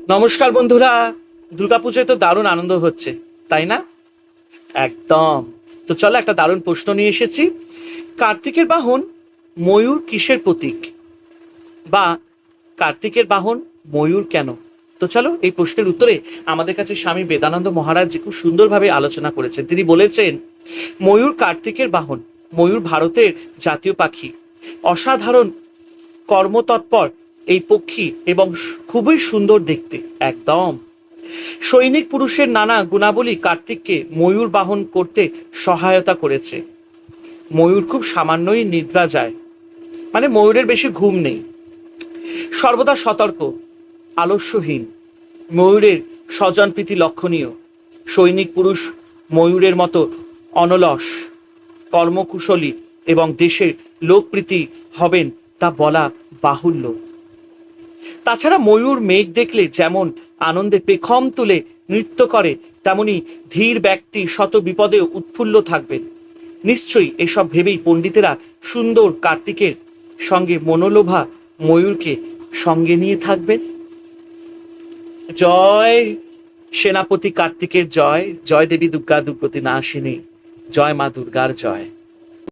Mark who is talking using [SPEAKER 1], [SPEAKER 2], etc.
[SPEAKER 1] নমস্কার বন্ধুরা। দুর্গাপূজায় তো দারুণ আনন্দ হচ্ছে, তাই না? একদম। তো চলো একটা দারুণ প্রশ্ন নিয়ে এসেছি। কার্তিকের বাহন ময়ূর কিসের প্রতীক? বা কার্তিকের বাহন ময়ূর কেন? তো চলো এই প্রশ্নের উত্তরে আমাদের কাছে স্বামী বেদানন্দ মহারাজ যে খুব সুন্দরভাবে আলোচনা করেছেন। তিনি বলেছেন, ময়ূর কার্তিকের বাহন। ময়ূর ভারতের জাতীয় পাখি। অসাধারণ কর্মতৎপর এই পক্ষী এবং খুবই সুন্দর দেখতে। একদম। সৈনিক পুরুষের নানা গুণাবলী কার্তিককে ময়ূর বাহন করতে সহায়তা করেছে। ময়ূর খুব সামান্যই নিদ্রা যায়, মানে ময়ূরের বেশি ঘুম নেই। সর্বদা সতর্ক, আলস্যহীন। ময়ূরের স্বজনপ্রীতি লক্ষণীয়। সৈনিক পুরুষ ময়ূরের মতো অনলস, কর্মকুশলী এবং দেশের লোকপ্রীতি হবেন তা বলা বাহুল্য। তাছাড়া ময়ূর মেঘ দেখলে যেমন আনন্দে পেখম তুলে নৃত্য করে, তেমনি ধীর ব্যক্তি শত বিপদেও উৎফুল্ল থাকবেন। নিশ্চয়ই এসব ভেবেই পণ্ডিতেরা সুন্দর কার্তিকের সঙ্গে মনোলোভা ময়ূরকে সঙ্গে নিয়ে থাকবেন। জয় সেনাপতি কার্তিকের জয়। জয় দেবী দুর্গা দুর্গতি নাশিনী। জয় মা দুর্গার জয়।